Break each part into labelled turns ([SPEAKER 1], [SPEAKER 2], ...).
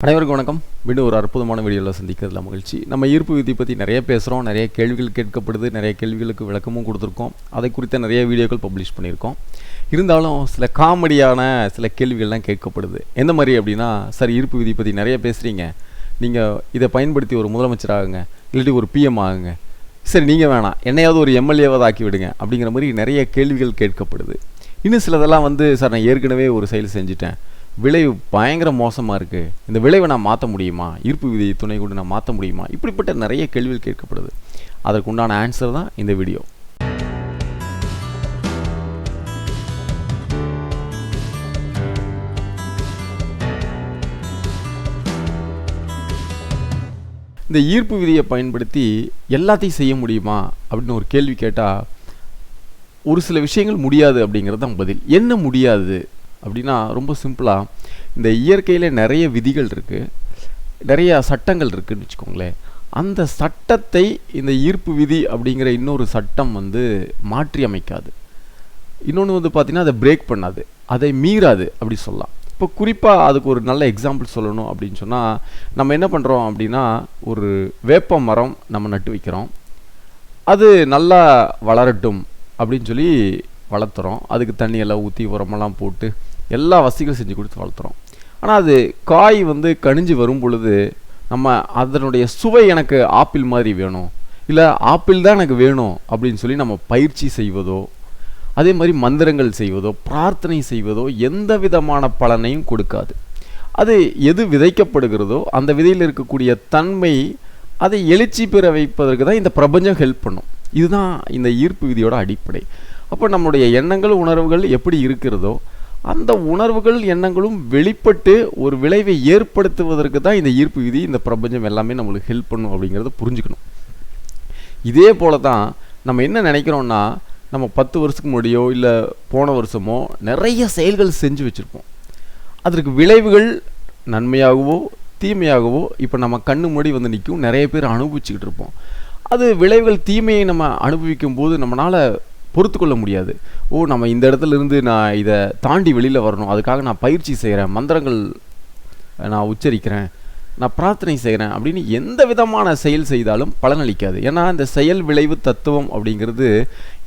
[SPEAKER 1] அனைவருக்கும் வணக்கம். மீண்டும் ஒரு அற்புதமான வீடியோவில் சந்திக்கிறதுல மகிழ்ச்சி. நம்ம ஈர்ப்பு விதி பற்றி நிறைய பேசுகிறோம், நிறைய கேள்விகள் கேட்கப்படுது, நிறைய கேள்விகளுக்கு விளக்கமும் கொடுத்துருக்கோம். அதை குறித்த நிறைய வீடியோக்கள் பப்ளிஷ் பண்ணியிருக்கோம். இருந்தாலும் சில காமெடியான சில கேள்விகள்லாம் கேட்கப்படுது. எந்த மாதிரி அப்படின்னா, சார் ஈர்ப்பு விதி பற்றி நிறைய பேசுகிறீங்க, நீங்கள் இதை பயன்படுத்தி ஒரு முதலமைச்சர் ஆகுங்க, இல்லாட்டி ஒரு பிஎம் ஆகுங்க, சரி நீங்கள் வேணாம் என்னையாவது ஒரு எம்எல்ஏவாக ஆக்கி விடுங்க அப்படிங்கிற மாதிரி நிறைய கேள்விகள் கேட்கப்படுது. இன்னும் சிலதெல்லாம் சார் நான் ஏற்கனவே ஒரு செயல் செஞ்சுட்டேன், விளைவு பயங்கர மோசமாக இருக்குது, இந்த விளைவை நான் மாற்ற முடியுமா, ஈர்ப்பு விதி துணை கொண்டு நான் மாற்ற முடியுமா, இப்படிப்பட்ட நிறைய கேள்விகள் கேட்கப்படுது. அதற்கு உண்டான ஆன்சர் தான் இந்த வீடியோ. இந்த ஈர்ப்பு விதியை பயன்படுத்தி எல்லாத்தையும் செய்ய முடியுமா அப்படின்னு ஒரு கேள்வி கேட்டால், ஒரு சில விஷயங்கள் முடியாது அப்படிங்கிறது தான் பதில். என்ன முடியாது அப்படின்னா, ரொம்ப சிம்பிளாக இந்த இயற்கையில் நிறைய விதிகள் இருக்குது, நிறைய சட்டங்கள் இருக்குதுன்னு வச்சுக்கோங்களேன். அந்த சட்டத்தை இந்த ஈர்ப்பு விதி அப்படிங்கிற இன்னொரு சட்டம் மாற்றி அமைக்காது. இன்னொன்று பார்த்திங்கன்னா, அதை பிரேக் பண்ணாது, அதை மீறாது அப்படி சொல்லலாம். இப்போ குறிப்பாக அதுக்கு ஒரு நல்ல எக்ஸாம்பிள் சொல்லணும் அப்படின்னு சொன்னால், நம்ம என்ன பண்ணுறோம் அப்படின்னா, ஒரு வேப்ப மரம் நம்ம நட்டு வைக்கிறோம், அது நல்லா வளரட்டும் அப்படின்னு சொல்லி வளர்த்துறோம். அதுக்கு தண்ணியெல்லாம் ஊற்றி உரமெல்லாம் போட்டு எல்லா வசதிகளும் செஞ்சு கொடுத்து வளர்த்துறோம். ஆனால் அது காய் கனிஞ்சு வரும் பொழுது நம்ம அதனுடைய சுவை எனக்கு ஆப்பிள் மாதிரி வேணும், இல்லை ஆப்பிள் தான் எனக்கு வேணும் அப்படின்னு சொல்லி நம்ம பயிற்சி செய்வதோ, அதே மாதிரி மந்திரங்கள் செய்வதோ, பிரார்த்தனை செய்வதோ எந்த விதமான பலனையும் கொடுக்காது. அது எது விதைக்கப்படுகிறதோ அந்த விதையில் இருக்கக்கூடிய தன்மை அதை எழுச்சி பெற வைப்பதற்கு தான் இந்த பிரபஞ்சம் ஹெல்ப் பண்ணும். இதுதான் இந்த ஈர்ப்பு விதியோட அடிப்படை. அப்போ நம்மளுடைய எண்ணங்கள் உணர்வுகள் எப்படி இருக்கிறதோ அந்த உணர்வுகள் எண்ணங்களும் வெளிப்பட்டு ஒரு விளைவை ஏற்படுத்துவதற்கு தான் இந்த ஈர்ப்பு விதி, இந்த பிரபஞ்சம் எல்லாமே நம்மளுக்கு ஹெல்ப் பண்ணும் அப்படிங்கிறத புரிஞ்சுக்கணும். இதே போல தான் நம்ம என்ன நினைக்கிறோன்னா, நம்ம 10 வருஷத்துக்கு முன்னாடியோ இல்லை போன வருஷமோ நிறைய செயல்கள் செஞ்சு வச்சுருப்போம். அதற்கு விளைவுகள் நன்மையாகவோ தீமையாகவோ இப்போ நம்ம கண்ணு முன்னாடி நிற்கும், நிறைய பேர் அனுபவிச்சுக்கிட்டு இருப்போம். அது விளைவுகள் தீமையை நம்ம அனுபவிக்கும் போது நம்மளால் பொறுத்து கொள்ள முடியாது. நம்ம இந்த இடத்துல இருந்து நான் இதை தாண்டி வெளியில் வரணும், அதுக்காக நான் பயிற்சி செய்கிறேன், மந்திரங்கள் நான் உச்சரிக்கிறேன், நான் பிரார்த்தனை செய்கிறேன் அப்படின்னு எந்த விதமான செயல் செய்தாலும் பலனளிக்காது. ஏன்னா இந்த செயல் விளைவு தத்துவம் அப்படிங்கிறது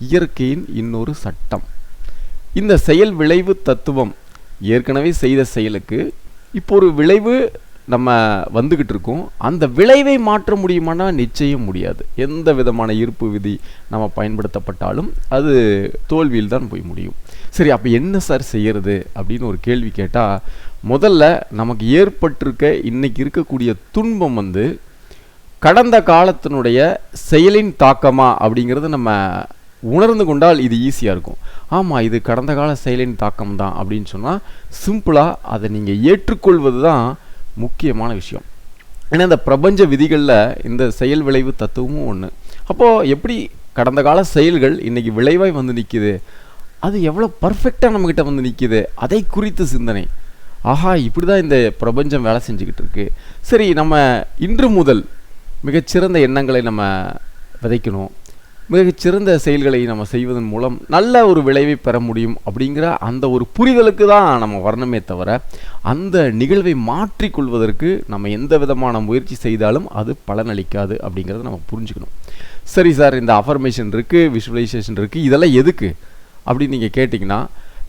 [SPEAKER 1] இயற்கையின் இன்னொரு சட்டம். இந்த செயல் விளைவு தத்துவம் ஏற்கனவே செய்த செயலுக்கு இப்போ ஒரு விளைவு நம்ம வந்துக்கிட்டு இருக்கோம், அந்த விளைவை மாற்ற முடியுமானா நிச்சயம் முடியாது. எந்த விதமான ஈர்ப்பு விதி நம்ம பயன்படுத்தப்பட்டாலும் அது தோல்வியில் தான் போய் முடியும். சரி, அப்போ என்ன சார் செய்கிறது அப்படின்னு ஒரு கேள்வி கேட்டால், முதல்ல நமக்கு ஏற்பட்டிருக்க இன்னைக்கு இருக்கக்கூடிய துன்பம் கடந்த காலத்தினுடைய செயலின் தாக்கமா அப்படிங்கிறது நம்ம உணர்ந்து கொண்டால் இது ஈஸியாக இருக்கும். ஆமாம், இது கடந்த கால செயலின் தாக்கம் தான் அப்படின்னு சொன்னால் சிம்பிளாக அதை நீங்கள் ஏற்றுக்கொள்வது தான் முக்கியமான விஷயம். ஏன்னா இந்த பிரபஞ்ச விதிகளில் இந்த செயல் விளைவு தத்துவமும் ஒன்று. அப்போது எப்படி கடந்த கால செயல்கள் இன்றைக்கி விளைவாய் நிற்கிது, அது எவ்வளோ பர்ஃபெக்டாக நம்மக்கிட்ட நிற்கிது, அதை குறித்த சிந்தனை. ஆஹா, இப்படி தான் இந்த பிரபஞ்சம் வேலை செஞ்சுக்கிட்டு இருக்கு. சரி, நம்ம இன்று முதல் மிகச்சிறந்த எண்ணங்களை நம்ம விதைக்கணும், மிகச்சிறந்த செயல்களை நம்ம செய்வதன் மூலம் நல்ல ஒரு விளைவை பெற முடியும் அப்படிங்கிற அந்த ஒரு புரிதலுக்கு தான் நம்ம வரணுமே தவிர, அந்த நிகழ்வை மாற்றிக்கொள்வதற்கு நம்ம எந்த விதமான முயற்சி செய்தாலும் அது பலனளிக்காது அப்படிங்கிறத நம்ம புரிஞ்சுக்கணும். சரி சார், இந்த அஃபர்மேஷன் இருக்குது, விஷுவலைசேஷன் இருக்குது, இதெல்லாம் எதுக்கு அப்படின்னு நீங்கள் கேட்டிங்கன்னா,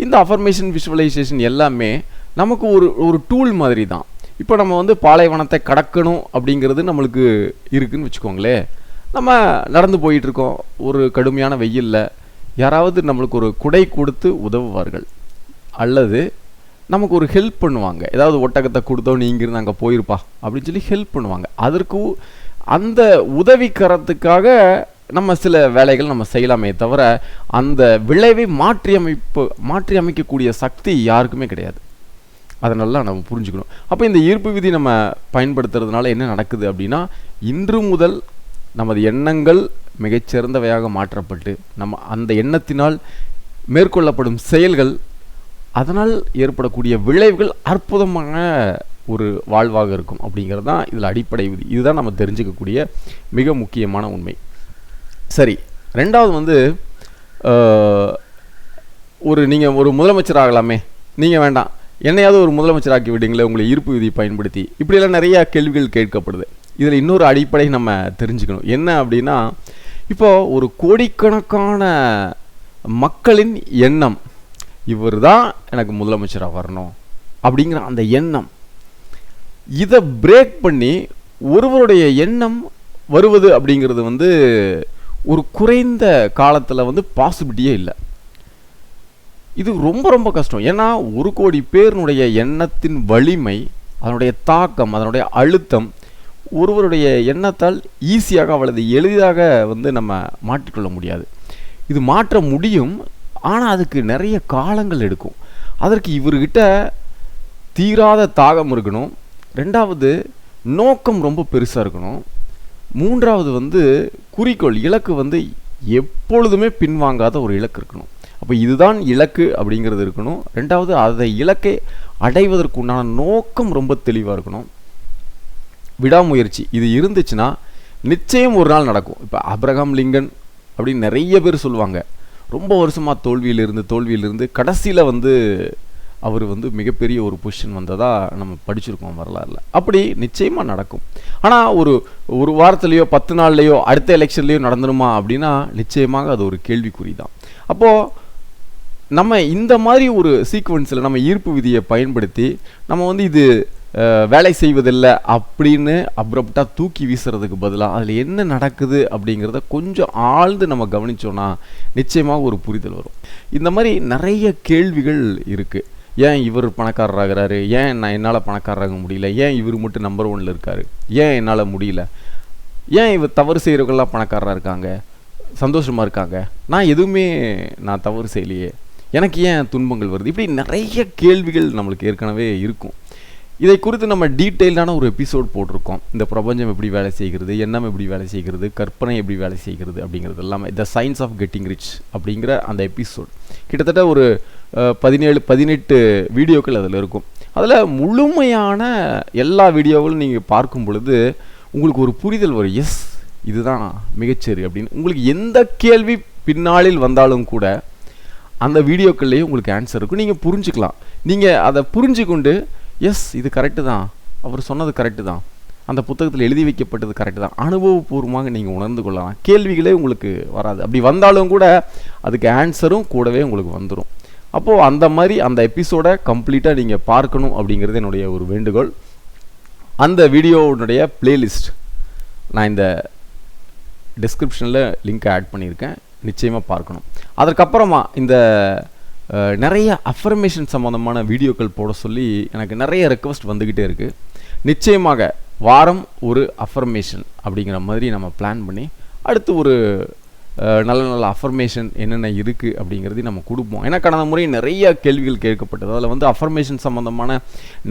[SPEAKER 1] இந்த அஃபர்மேஷன் விஷுவலைசேஷன் எல்லாமே நமக்கு ஒரு டூல் மாதிரி தான். இப்போ நம்ம பாலைவனத்தை கடக்கணும் அப்படிங்கிறது நம்மளுக்கு இருக்குதுன்னு வச்சுக்கோங்களேன். நம்ம நடந்து போயிட்டுருக்கோம், ஒரு கடுமையான வெயிலில் யாராவது நம்மளுக்கு ஒரு குடை கொடுத்து உதவுவார்கள், அல்லது நமக்கு ஒரு ஹெல்ப் பண்ணுவாங்க. ஏதாவது ஒட்டகத்தை கொடுத்தோம், நீ இங்கிருந்து அங்கே போயிருப்பா அப்படின்னு சொல்லி ஹெல்ப் பண்ணுவாங்க. அதற்கு அந்த உதவிக்கரத்துக்காக நம்ம சில வேலைகள் நம்ம செய்யலாமே தவிர, அந்த விளைவை மாற்றி அமைக்கக்கூடிய சக்தி யாருக்குமே கிடையாது. அதனால நம்ம புரிஞ்சுக்கணும். அப்போ இந்த ஈர்ப்பு விதி நம்ம பயன்படுத்துறதுனால என்ன நடக்குது அப்படின்னா, இன்று முதல் நமது எண்ணங்கள் மிகச்சிறந்தவையாக மாற்றப்பட்டு நம்ம அந்த எண்ணத்தினால் மேற்கொள்ளப்படும் செயல்கள், அதனால் ஏற்படக்கூடிய விளைவுகள் அற்புதமான ஒரு வாழ்வாக இருக்கும் அப்படிங்கிறது தான் இதில் அடிப்படை விதி. இதுதான் நம்ம தெரிஞ்சுக்கக்கூடிய மிக முக்கியமான உண்மை. சரி, ரெண்டாவது நீங்கள் ஒரு முதலமைச்சர் ஆகலாமே, நீங்கள் வேண்டாம் என்னையாவது ஒரு முதலமைச்சர் ஆக்கி விடுங்களே உங்களை ஈர்ப்பு விதி பயன்படுத்தி. இப்படியெல்லாம் நிறையா கேள்விகள் கேட்கப்படுது. இதில் இன்னொரு அடிப்படை நம்ம தெரிஞ்சுக்கணும். என்ன அப்படின்னா, இப்போது ஒரு கோடிக்கணக்கான மக்களின் எண்ணம் இவர் தான் எனக்கு முதலமைச்சராக வரணும் அப்படிங்கிற அந்த எண்ணம், இதை பிரேக் பண்ணி ஒருவருடைய எண்ணம் வருவது அப்படிங்கிறது வந்து ஒரு குறைந்த காலத்தில் வந்து பாசிபிலிட்டியே இல்லை. இது ரொம்ப ரொம்ப கஷ்டம். ஏன்னா 1 கோடி பேருனுடைய எண்ணத்தின் வலிமை, அதனுடைய தாக்கம், அதனுடைய அழுத்தம் ஒருவருடைய எண்ணத்தால் ஈஸியாக அல்லது எளிதாக வந்து நம்ம மாற்றிக்கொள்ள முடியாது. இது மாற்ற முடியும், ஆனால் அதுக்கு நிறைய காலங்கள் எடுக்கும். அதற்கு இவர்கிட்ட தீராத தாகம் இருக்கணும். 2வது நோக்கம் ரொம்ப பெருசாக இருக்கணும். 3வது வந்து குறிக்கோள், இலக்கு வந்து எப்பொழுதுமே பின்வாங்காத ஒரு இலக்கு இருக்கணும். அப்போ இதுதான் இலக்கு அப்படிங்கிறது இருக்கணும். 2வது அதை இலக்கை அடைவதற்கு உண்டான நோக்கம் ரொம்ப தெளிவாக இருக்கணும். விடாமுயற்சி இது இருந்துச்சுன்னா நிச்சயம் ஒரு நாள் நடக்கும். இப்போ ஆபிரகாம் லிங்கன் அப்படின்னு நிறைய பேர் சொல்லுவாங்க. ரொம்ப வருஷமாக தோல்வியிலிருந்து கடைசியில் வந்து அவர் வந்து மிகப்பெரிய ஒரு பொசிஷன் வந்ததாக நம்ம படிச்சிருக்கோம் வரலாறுல. அப்படி நிச்சயமாக நடக்கும். ஆனால் ஒரு வாரத்துலேயோ 10 நாள்லேயோ அடுத்த எலெக்ஷன்லேயோ நடந்துருமா அப்படின்னா நிச்சயமாக அது ஒரு கேள்விக்குறி தான். அப்போது நம்ம இந்த மாதிரி ஒரு சீக்வன்ஸில் நம்ம ஈர்ப்பு விதியை பயன்படுத்தி நம்ம வந்து இது வேலை செய்வதில்லை அப்படின்னு அப்ரப்டாக தூக்கி வீசுறதுக்கு பதிலாக அதில் என்ன நடக்குது அப்படிங்கிறத கொஞ்சம் ஆழ்ந்து நம்ம கவனித்தோன்னா நிச்சயமாக ஒரு புரிதல் வரும். இந்த மாதிரி நிறைய கேள்விகள் இருக்குது. ஏன் இவர் பணக்காரராகிறாரு, ஏன் என்னால் பணக்காரராக முடியல, ஏன் இவர் மட்டும் நம்பர் 1ல் இருக்கார், ஏன் என்னால் முடியல, ஏன் இவர் தவறு செய்கிறவங்களாம் பணக்காரராக இருக்காங்க, சந்தோஷமாக இருக்காங்க, நான் தவறு செய்யலையே, எனக்கு ஏன் துன்பங்கள் வருது, இப்படி நிறைய கேள்விகள் நம்மளுக்கு ஏற்கனவே இருக்கும். இதை குறித்து நம்ம டீட்டெயில்டான ஒரு எபிசோட் போட்டிருக்கோம். இந்த பிரபஞ்சம் எப்படி வேலை செய்கிறது, எண்ணம் எப்படி வேலை செய்கிறது, கற்பனை எப்படி வேலை செய்கிறது அப்படிங்கிறது எல்லாமே the science of getting rich அப்படிங்கிற அந்த எபிசோட் கிட்டத்தட்ட ஒரு 17-18 வீடியோக்கள் அதில் இருக்கும். அதில் முழுமையான எல்லா வீடியோக்களும் நீங்கள் பார்க்கும் பொழுது உங்களுக்கு ஒரு புரிதல் வரும். எஸ், இதுதான் மிகச்சரி அப்படின்னு. உங்களுக்கு எந்த கேள்வி பின்னாளில் வந்தாலும் கூட அந்த வீடியோக்கள்லேயே உங்களுக்கு ஆன்சர் இருக்கும். நீங்கள் புரிஞ்சுக்கலாம். நீங்கள் அதை புரிஞ்சு கொண்டு எஸ் இது கரெக்டு தான், அவர் சொன்னது கரெக்டு தான், அந்த புத்தகத்தில் எழுதி வைக்கப்பட்டது கரெக்டு தான், அனுபவபூர்வமாக நீங்கள் உணர்ந்து கொள்ளலாம். கேள்விகளே உங்களுக்கு வராது. அப்படி வந்தாலும் கூட அதுக்கு ஆன்சரும் கூடவே உங்களுக்கு வந்துடும். அப்போது அந்த மாதிரி அந்த எபிசோடை கம்ப்ளீட்டாக நீங்கள் பார்க்கணும் அப்படிங்கிறது என்னுடைய ஒரு வேண்டுகோள். அந்த வீடியோவுடைய பிளேலிஸ்ட் நான் இந்த டிஸ்கிரிப்ஷனில் லிங்க்கை ஆட் பண்ணியிருக்கேன். நிச்சயமாக பார்க்கணும். அதற்கப்புறமா இந்த நிறைய அஃபர்மேஷன் சம்மந்தமான வீடியோக்கள் போட சொல்லி எனக்கு நிறைய ரெக்வஸ்ட் வந்துக்கிட்டே இருக்குது. நிச்சயமாக வாரம் ஒரு அஃபர்மேஷன் அப்படிங்கிற மாதிரி நம்ம பிளான் பண்ணி அடுத்து ஒரு நல்ல அஃபர்மேஷன் என்னென்ன இருக்குது அப்படிங்கிறதையும் நம்ம கொடுப்போம். ஏன்னா கடந்த முறை நிறைய கேள்விகள் கேட்கப்பட்டது. அதில் வந்து அஃபர்மேஷன் சம்மந்தமான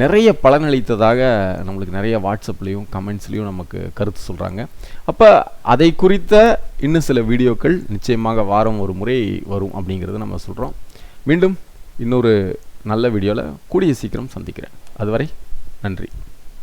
[SPEAKER 1] நிறைய பலனளித்ததாக நம்மளுக்கு நிறைய வாட்ஸ்அப்லேயும் கமெண்ட்ஸ்லேயும் நமக்கு கருத்து சொல்கிறாங்க. அப்போ அதை குறித்த இன்னும் சில வீடியோக்கள் நிச்சயமாக வாரம் ஒரு முறை வரும் அப்படிங்கிறத நம்ம சொல்கிறோம். மீண்டும் இன்னொரு நல்ல வீடியோவில் கூடிய சீக்கிரம் சந்திக்கிறேன். அதுவரை நன்றி.